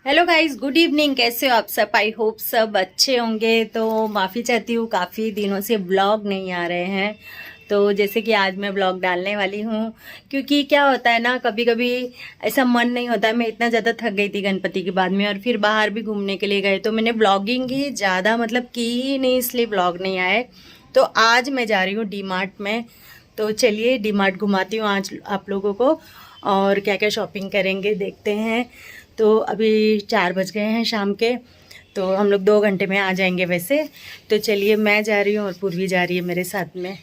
Hello guys, good evening. कैसे हो आप सब? आई होप सब अच्छे होंगे। तो माफ़ी चाहती हूँ, काफ़ी दिनों से ब्लॉग नहीं आ रहे हैं। तो जैसे कि आज मैं ब्लॉग डालने वाली हूँ, क्योंकि क्या होता है ना, कभी कभी ऐसा मन नहीं होता। मैं इतना ज़्यादा थक गई थी गणपति के बाद में, और फिर बाहर भी घूमने के लिए गए, तो मैंने ब्लॉगिंग ही ज़्यादा मतलब की ही नहीं, इसलिए ब्लॉग नहीं आए। तो आज मैं जा रही हूँ डी मार्ट में। तो चलिए डी मार्ट घुमाती हूँ आज आप लोगों को, और क्या क्या शॉपिंग करेंगे देखते हैं। तो अभी 4 बज गए हैं शाम के, तो हम लोग 2 घंटे में आ जाएंगे वैसे। तो चलिए, मैं जा रही हूँ और पूर्वी जा रही है मेरे साथ में।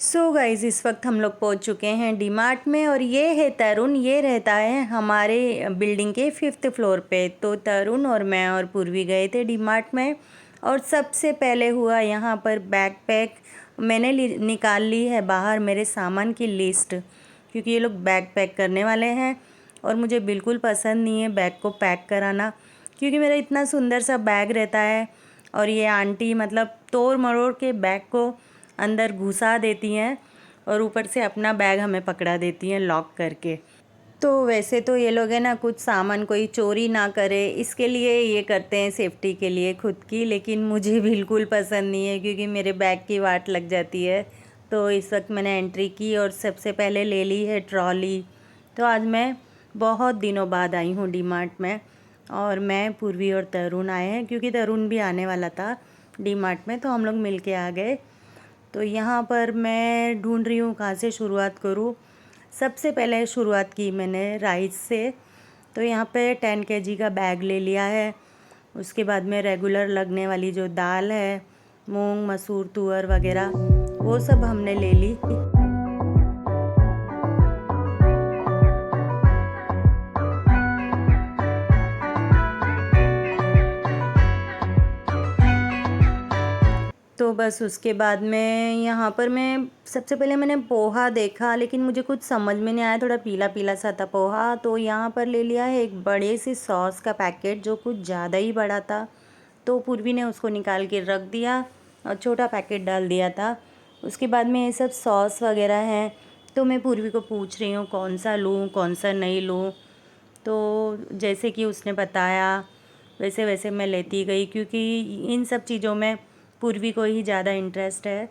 सो गाइज, इस वक्त हम लोग पहुँच चुके हैं डी मार्ट में, और ये है तरुण। ये रहता है हमारे बिल्डिंग के 5th फ्लोर पे। तो तरुण और मैं और पूर्वी गए थे डी मार्ट में, और सबसे पहले हुआ यहाँ पर बैग पैक। मैंने निकाल ली है बाहर मेरे सामान की लिस्ट, क्योंकि ये लोग बैग पैक करने वाले हैं, और मुझे बिल्कुल पसंद नहीं है बैग को पैक कराना, क्योंकि मेरा इतना सुंदर सा बैग रहता है, और ये आंटी मतलब तोड़ मरोड़ के बैग को अंदर घुसा देती हैं, और ऊपर से अपना बैग हमें पकड़ा देती हैं लॉक करके। तो वैसे तो ये लोग है ना, कुछ सामान कोई चोरी ना करे, इसके लिए ये करते हैं, सेफ्टी के लिए खुद की। लेकिन मुझे बिल्कुल पसंद नहीं है, क्योंकि मेरे बैग की वाट लग जाती है। तो इस वक्त मैंने एंट्री की और सबसे पहले ले ली है ट्रॉली। तो आज मैं बहुत दिनों बाद आई हूँ डी मार्ट में, और मैं पूर्वी और तरुण आए हैं, क्योंकि तरुण भी आने वाला था डी मार्ट में, तो हम लोग मिल के आ गए। तो यहाँ पर मैं ढूंढ रही हूँ कहाँ से शुरुआत करूँ। सबसे पहले शुरुआत की मैंने राइस से। तो यहाँ पे 10 kg का बैग ले लिया है। उसके बाद में रेगुलर लगने वाली जो दाल है, मूंग मसूर तुअर वगैरह, वो सब हमने ले ली। तो बस उसके बाद में यहाँ पर मैं सबसे पहले मैंने पोहा देखा, लेकिन मुझे कुछ समझ में नहीं आया, थोड़ा पीला पीला सा था पोहा। तो यहाँ पर ले लिया है एक बड़े से सॉस का पैकेट, जो कुछ ज़्यादा ही बड़ा था। तो पूर्वी ने उसको निकाल के रख दिया और छोटा पैकेट डाल दिया था। उसके बाद में ये सब सॉस वगैरह हैं। तो मैं पूर्वी को पूछ रही हूँ कौन सा लूँ कौन सा नहीं लूँ। तो जैसे कि उसने बताया वैसे वैसे मैं लेती गई, क्योंकि इन सब चीज़ों में पूर्वी को ही ज़्यादा इंटरेस्ट है।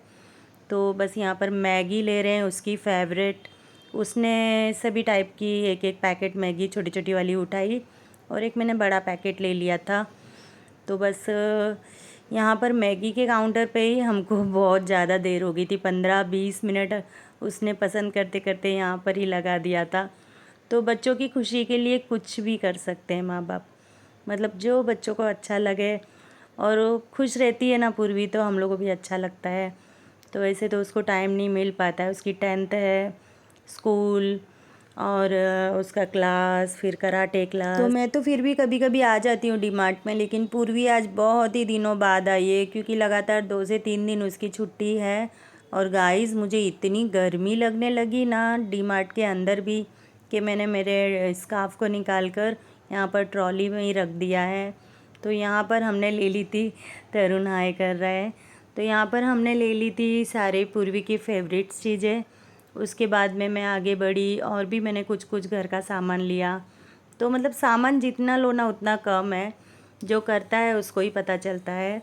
तो बस यहाँ पर मैगी ले रहे हैं, उसकी फेवरेट। उसने सभी टाइप की एक एक पैकेट मैगी छोटी छोटी वाली उठाई, और एक मैंने बड़ा पैकेट ले लिया था। तो बस यहाँ पर मैगी के काउंटर पे ही हमको बहुत ज़्यादा देर हो गई थी, 15-20 मिनट उसने पसंद करते करते यहाँ पर ही लगा दिया था। तो बच्चों की खुशी के लिए कुछ भी कर सकते हैं माँ बाप, मतलब जो बच्चों को अच्छा लगे, और वो खुश रहती है ना पूर्वी, तो हम लोगों को भी अच्छा लगता है। तो वैसे तो उसको टाइम नहीं मिल पाता है, उसकी 10th है, स्कूल और उसका क्लास, फिर कराटे क्लास। तो मैं तो फिर भी कभी कभी आ जाती हूँ डी मार्ट में, लेकिन पूर्वी आज बहुत ही दिनों बाद आई है, क्योंकि लगातार 2 से 3 दिन उसकी छुट्टी है। और गाइस, मुझे इतनी गर्मी लगने लगी ना डी मार्ट के अंदर भी, कि मैंने मेरे स्कार्फ को निकाल कर यहाँ पर ट्रॉली में ही रख दिया है। तो यहाँ पर हमने ले ली थी, तरुण हाय कर रहा है, तो यहाँ पर हमने ले ली थी सारे पूर्वी की फेवरेट्स चीज़ें। उसके बाद में मैं आगे बढ़ी, और भी मैंने कुछ कुछ घर का सामान लिया। तो मतलब सामान जितना लो ना उतना कम है, जो करता है उसको ही पता चलता है।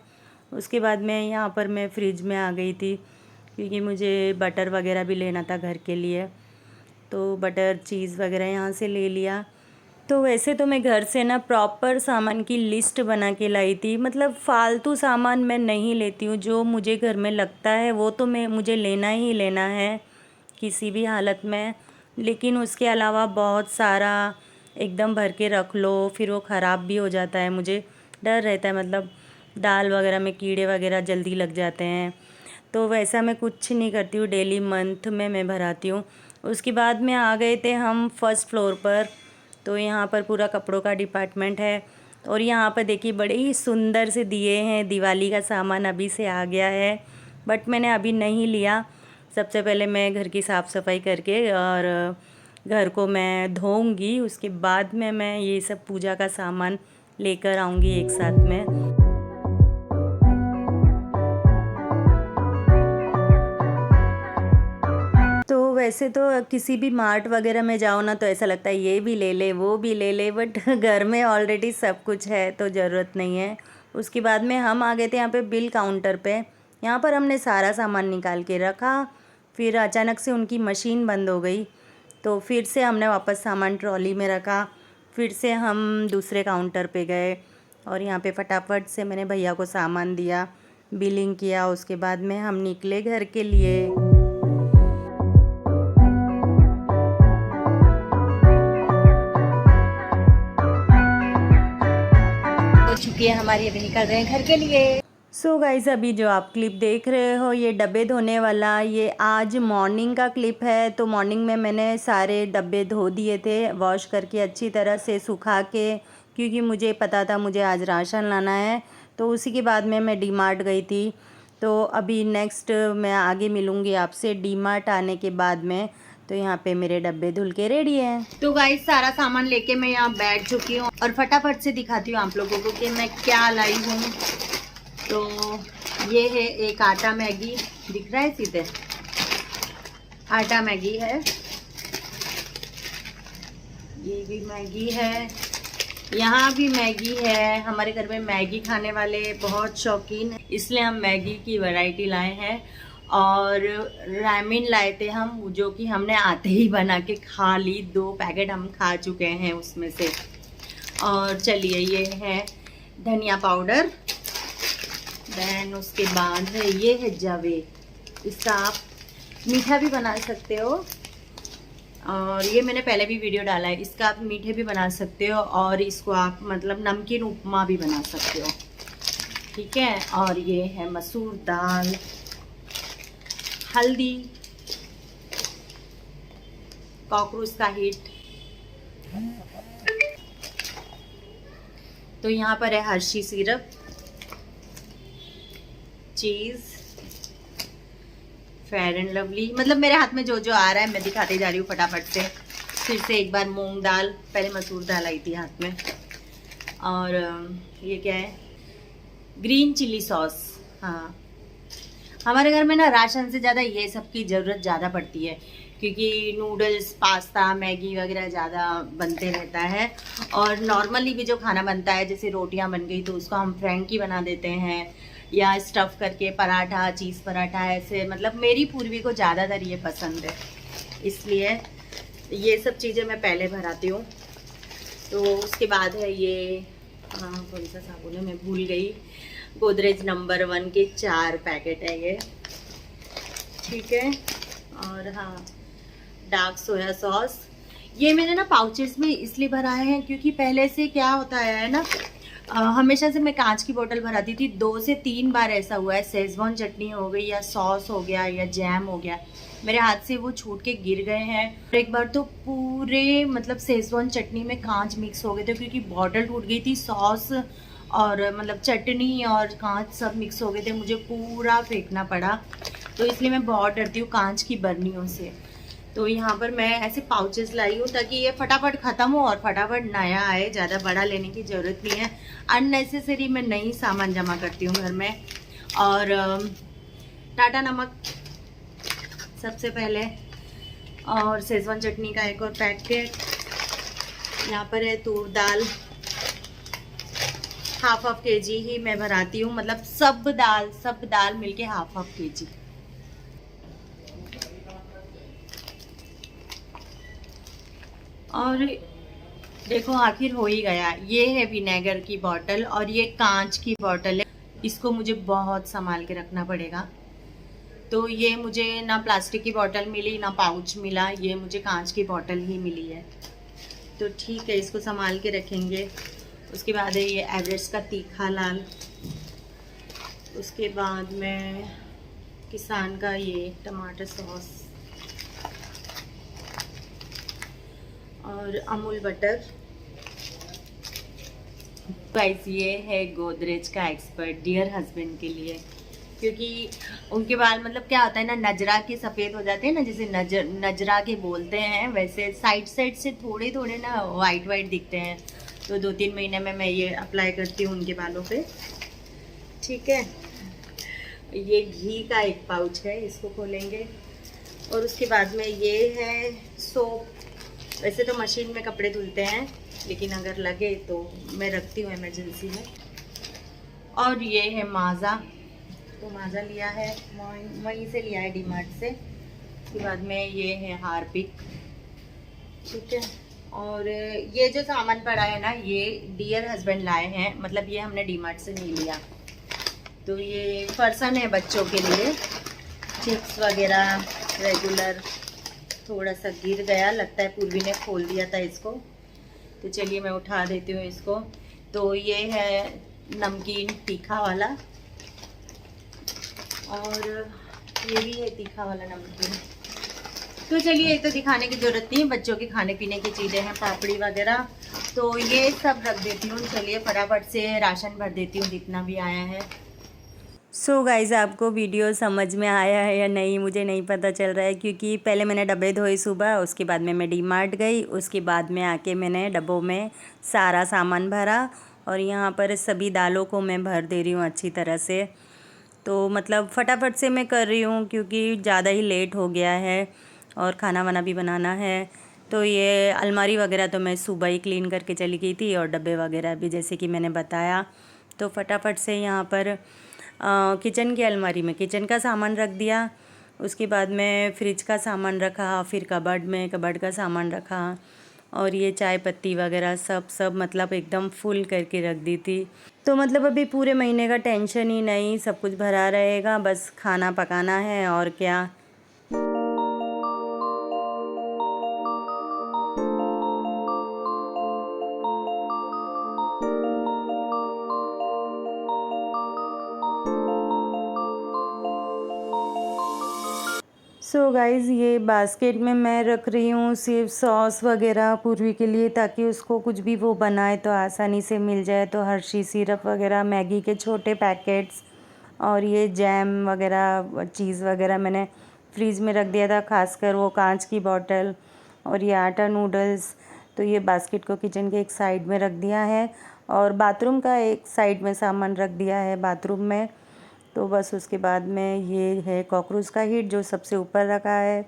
उसके बाद में यहाँ पर मैं फ्रिज में आ गई थी, क्योंकि मुझे बटर वगैरह भी लेना था घर के लिए। तो बटर चीज़ वगैरह यहाँ से ले लिया। तो वैसे तो मैं घर से ना प्रॉपर सामान की लिस्ट बना के लाई थी, मतलब फालतू सामान मैं नहीं लेती हूँ। जो मुझे घर में लगता है वो तो मुझे लेना ही लेना है किसी भी हालत में। लेकिन उसके अलावा बहुत सारा एकदम भर के रख लो, फिर वो ख़राब भी हो जाता है। मुझे डर रहता है, मतलब दाल वगैरह में कीड़े वगैरह जल्दी लग जाते हैं। तो वैसा मैं कुछ नहीं करती हूँ, डेली मंथ में मैं भराती हूँ। उसके बाद में आ गए थे हम 1st फ्लोर पर। तो यहाँ पर पूरा कपड़ों का डिपार्टमेंट है, और यहाँ पर देखिए बड़े ही सुंदर से दिए हैं। दिवाली का सामान अभी से आ गया है, बट मैंने अभी नहीं लिया। सबसे पहले मैं घर की साफ़ सफाई करके और घर को मैं धोऊंगी, उसके बाद में मैं ये सब पूजा का सामान लेकर आऊँगी एक साथ में। वैसे तो किसी भी मार्ट वगैरह में जाओ ना तो ऐसा लगता है ये भी ले ले वो भी ले ले, बट घर में ऑलरेडी सब कुछ है तो ज़रूरत नहीं है। उसके बाद में हम आ गए थे यहाँ पे बिल काउंटर पे। यहाँ पर हमने सारा सामान निकाल के रखा, फिर अचानक से उनकी मशीन बंद हो गई तो फिर से हमने वापस सामान ट्रॉली में रखा। फिर से हम दूसरे काउंटर पे गए और यहाँ पे फटाफट से मैंने भैया को सामान दिया, बिलिंग किया। उसके बाद में हम निकले घर के लिए। चुकी है हमारी, अभी निकल रहे हैं घर के लिए। सो गाइस, अभी जो आप क्लिप देख रहे हो ये डब्बे धोने वाला, ये आज मॉर्निंग का क्लिप है। तो मॉर्निंग में मैंने सारे डब्बे धो दिए थे, वॉश करके अच्छी तरह से सुखा के, क्योंकि मुझे पता था मुझे आज राशन लाना है। तो उसी के बाद में मैं डी मार्ट गई थी। तो अभी नेक्स्ट मैं आगे मिलूँगी आपसे डी मार्ट आने के बाद में। तो यहाँ पे मेरे डब्बे धुल के रेडी हैं। तो गाइस, सारा सामान लेके मैं यहाँ बैठ चुकी हूँ और फटाफट से दिखाती हूँ आप लोगों को कि मैं क्या लाई हूँ। तो ये है एक आटा मैगी, दिख रहा है सीधे, आटा मैगी है। ये भी मैगी है, यहाँ भी मैगी है। हमारे घर में मैगी खाने वाले बहुत शौकीन हैं, इसलिए हम मैगी की वैरायटी लाए हैं। और रामेन लाए थे हम, जो कि हमने आते ही बना के खा ली, 2 पैकेट हम खा चुके हैं उसमें से। और चलिए, ये है धनिया पाउडर, देन उसके बाद है ये है जावे, इसका आप मीठा भी बना सकते हो। और ये मैंने पहले भी वीडियो डाला है, इसका आप मीठे भी बना सकते हो और इसको आप मतलब नमकीन उपमा भी बना सकते हो, ठीक है। और ये है मसूर दाल, हल्दी, कॉकरोच का हिट। तो यहाँ पर है Hershey syrup, cheese, fair and lovely. मतलब मेरे हाथ में जो जो आ रहा है मैं दिखाते जा रही हूँ फटाफट से। फिर से एक बार मूंग दाल, पहले मसूर दाल आई थी हाथ में। और ये क्या है, ग्रीन चिली सॉस। हाँ, हमारे घर में ना राशन से ज़्यादा ये सब की ज़रूरत ज़्यादा पड़ती है, क्योंकि नूडल्स, पास्ता, मैगी वगैरह ज़्यादा बनते रहता है। और नॉर्मली भी जो खाना बनता है, जैसे रोटियां बन गई तो उसको हम फ्रैंकी बना देते हैं, या स्टफ़ करके पराठा, चीज़ पराठा, ऐसे। मतलब मेरी पूर्वी को ज़्यादातर ये पसंद है, इसलिए ये सब चीज़ें मैं पहले भराती हूँ। तो उसके बाद है ये, कौन सा साबुन है मैं भूल गई, गोदरेज नंबर 1 के 4 पैकेट है ये, ठीक है। और हाँ, डार्क सोया सॉस, ये मैंने ना पाउचेस में इसलिए भराए हैं क्योंकि पहले से क्या होता है ना, हमेशा से मैं कांच की बोतल भराती थी। 2 से 3 बार ऐसा हुआ है, शेजवान चटनी हो गई या सॉस हो गया या जैम हो गया, मेरे हाथ से वो छूट के गिर गए हैं। एक बार तो पूरे मतलब शेजवान चटनी में कांच मिक्स हो गए थे, क्योंकि बॉटल टूट गई थी, सॉस और मतलब चटनी और कांच सब मिक्स हो गए थे, मुझे पूरा फेंकना पड़ा। तो इसलिए मैं बहुत डरती हूँ कांच की बर्नियों से। तो यहाँ पर मैं ऐसे पाउचेस लाई हूँ ताकि ये फटाफट ख़त्म हो और फटाफट नया आए, ज़्यादा बड़ा लेने की ज़रूरत नहीं है। अननेसेसरी मैं नई सामान जमा करती हूँ घर में। और टाटा नमक सबसे पहले, और शेजवान चटनी का एक और पैकेट। यहाँ पर है तूर दाल, हाफ kg ही मैं भराती हूँ, मतलब सब दाल मिलके हाफ kg। और देखो आखिर हो ही गया। ये है विनेगर की बोतल और ये कांच की बोतल है, इसको मुझे बहुत संभाल के रखना पड़ेगा। तो ये मुझे ना प्लास्टिक की बोतल मिली ना पाउच मिला, ये मुझे कांच की बोतल ही मिली है। तो ठीक है, इसको संभाल के रखेंगे। उसके बाद है ये एवरेस्ट का तीखा लाल, उसके बाद में किसान का ये टमाटर सॉस और अमूल बटर। गाइस, ये है गोदरेज का एक्सपर्ट डियर हस्बैंड के लिए, क्योंकि उनके बाल मतलब क्या होता है ना, नजरा के सफ़ेद हो जाते हैं ना, जैसे नजरा के बोलते हैं, वैसे साइड से थोड़े थोड़े ना वाइट दिखते हैं। तो 2-3 महीने में मैं ये अप्लाई करती हूँ उनके बालों पे, ठीक है। ये घी का एक पाउच है, इसको खोलेंगे और उसके बाद में ये है सोप। वैसे तो मशीन में कपड़े धुलते हैं, लेकिन अगर लगे तो मैं रखती हूँ इमरजेंसी में। और ये है माज़ा, तो माज़ा लिया है वहीं से लिया है डीमार्ट से। उसके बाद में ये है हार्पिक, ठीक है। और ये जो सामान पड़ा है ना, ये डियर हस्बैंड लाए हैं, मतलब ये हमने डीमार्ट से नहीं लिया। तो ये फरसन है बच्चों के लिए, चिप्स वगैरह रेगुलर। थोड़ा सा गिर गया, लगता है पूर्वी ने खोल दिया था इसको, तो चलिए मैं उठा देती हूँ इसको। तो ये है नमकीन तीखा वाला, और ये भी है तीखा वाला नमकीन। तो चलिए, एक तो दिखाने की ज़रूरत नहीं है, बच्चों के खाने पीने की चीज़ें हैं, पापड़ी वगैरह, तो ये सब रख देती हूँ। चलिए फटाफट से राशन भर देती हूँ जितना भी आया है। सो गाइज़, आपको वीडियो समझ में आया है या नहीं मुझे नहीं पता चल रहा है, क्योंकि पहले मैंने डब्बे धोए सुबह, उसके बाद में मैं डीमार्ट गई, उसके बाद में आके मैंने डब्बों में सारा सामान भरा, और यहाँ पर सभी दालों को मैं भर दे रही हूँ अच्छी तरह से। तो मतलब फटाफट से मैं कर रही हूँ, क्योंकि ज़्यादा ही लेट हो गया है और खाना वाना भी बनाना है। तो ये अलमारी वगैरह तो मैं सुबह ही क्लीन करके चली गई थी, और डब्बे वगैरह भी जैसे कि मैंने बताया। तो फटाफट से यहाँ पर किचन की अलमारी में किचन का सामान रख दिया, उसके बाद में फ्रिज का सामान रखा, फिर कबर्ड में कबर्ड का सामान रखा, और ये चाय पत्ती वगैरह सब मतलब एकदम फुल करके रख दी थी। तो मतलब अभी पूरे महीने का टेंशन ही नहीं, सब कुछ भरा रहेगा, बस खाना पकाना है और क्या। सो गाइज़, ये बास्केट में मैं रख रही हूँ सिर्फ सॉस वगैरह पूर्वी के लिए, ताकि उसको कुछ भी वो बनाए तो आसानी से मिल जाए। तो हर्शी सिरप वगैरह, मैगी के छोटे पैकेट्स, और ये जैम वगैरह चीज़ वगैरह मैंने फ्रीज़ में रख दिया था, खासकर वो कांच की बॉटल, और ये आटा नूडल्स। तो ये बास्केट को किचन के एक साइड में रख दिया है, और बाथरूम का एक साइड में सामान रख दिया है बाथरूम में। तो बस उसके बाद में ये है कॉकरोच का हिट जो सबसे ऊपर रखा है,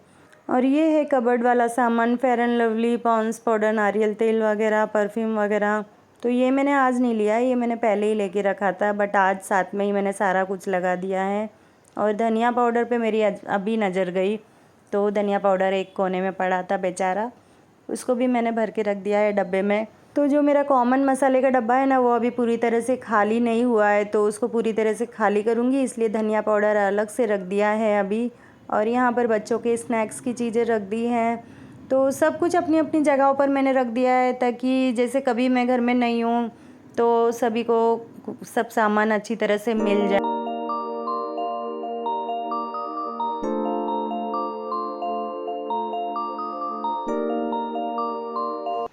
और ये है कबर्ड वाला सामान, Fair and Lovely, Pond's powder, नारियल तेल वगैरह, परफ्यूम वगैरह। तो ये मैंने आज नहीं लिया, ये मैंने पहले ही लेके रखा था, बट आज साथ में ही मैंने सारा कुछ लगा दिया है। और धनिया पाउडर पे मेरी अभी नज़र गई, तो धनिया पाउडर एक कोने में पड़ा था बेचारा, उसको भी मैंने भर के रख दिया है डब्बे में। तो जो मेरा कॉमन मसाले का डब्बा है ना, वो अभी पूरी तरह से खाली नहीं हुआ है, तो उसको पूरी तरह से खाली करूँगी, इसलिए धनिया पाउडर अलग से रख दिया है अभी। और यहाँ पर बच्चों के स्नैक्स की चीज़ें रख दी हैं। तो सब कुछ अपनी अपनी जगहों पर मैंने रख दिया है, ताकि जैसे कभी मैं घर में नहीं हूँ तो सभी को सब सामान अच्छी तरह से मिल जाए।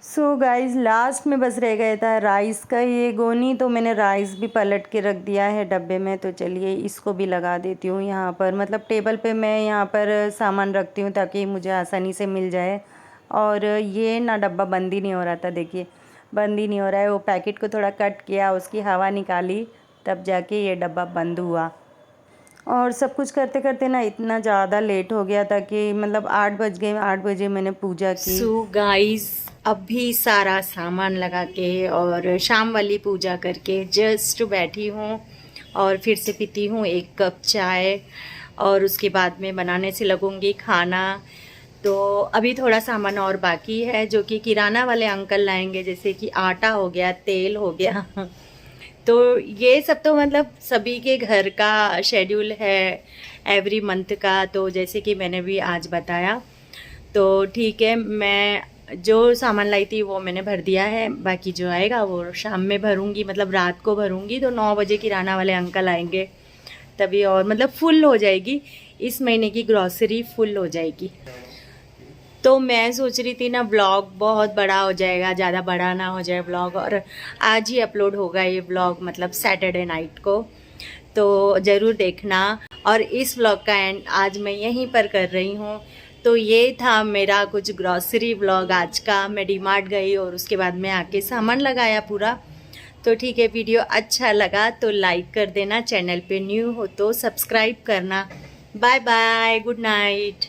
सो गाइज़, लास्ट में बस रह गया था राइस का ये गोनी, तो मैंने राइस भी पलट के रख दिया है डब्बे में। तो चलिए इसको भी लगा देती हूँ यहाँ पर, मतलब टेबल पे मैं यहाँ पर सामान रखती हूँ ताकि मुझे आसानी से मिल जाए। और ये ना डब्बा बंद ही नहीं हो रहा था, देखिए बंद ही नहीं हो रहा है। वो पैकेट को थोड़ा कट किया, उसकी हवा निकाली, तब जाके ये डब्बा बंद हुआ। और सब कुछ करते करते ना इतना ज़्यादा लेट हो गया था कि मतलब 8 बज गए, 8 बजे मैंने पूजा की। सो गाइस, अभी सारा सामान लगा के और शाम वाली पूजा करके जस्ट बैठी हूँ, और फिर से पीती हूँ 1 कप चाय, और उसके बाद में बनाने से लगूंगी खाना। तो अभी थोड़ा सामान और बाकी है जो कि किराना वाले अंकल लाएंगे, जैसे कि आटा हो गया, तेल हो गया। तो ये सब तो मतलब सभी के घर का शेड्यूल है एवरी मंथ का, तो जैसे कि मैंने भी आज बताया। तो ठीक है, मैं जो सामान लाई थी वो मैंने भर दिया है, बाकी जो आएगा वो शाम में भरूंगी, मतलब रात को भरूंगी। तो 9 बजे किराना वाले अंकल आएंगे तभी, और मतलब फुल हो जाएगी, इस महीने की ग्रॉसरी फुल हो जाएगी। तो मैं सोच रही थी ना व्लॉग बहुत बड़ा हो जाएगा, ज़्यादा बड़ा ना हो जाए व्लॉग, और आज ही अपलोड होगा ये व्लॉग, मतलब सैटरडे नाइट को, तो ज़रूर देखना। और इस व्लॉग का एंड आज मैं यहीं पर कर रही हूँ। तो ये था मेरा कुछ ग्रॉसरी व्लॉग आज का। मैं डीमार्ट गई और उसके बाद में आके सामान लगाया पूरा। तो ठीक है, वीडियो अच्छा लगा तो लाइक कर देना, चैनल पे न्यू हो तो सब्सक्राइब करना। Bye bye, good night.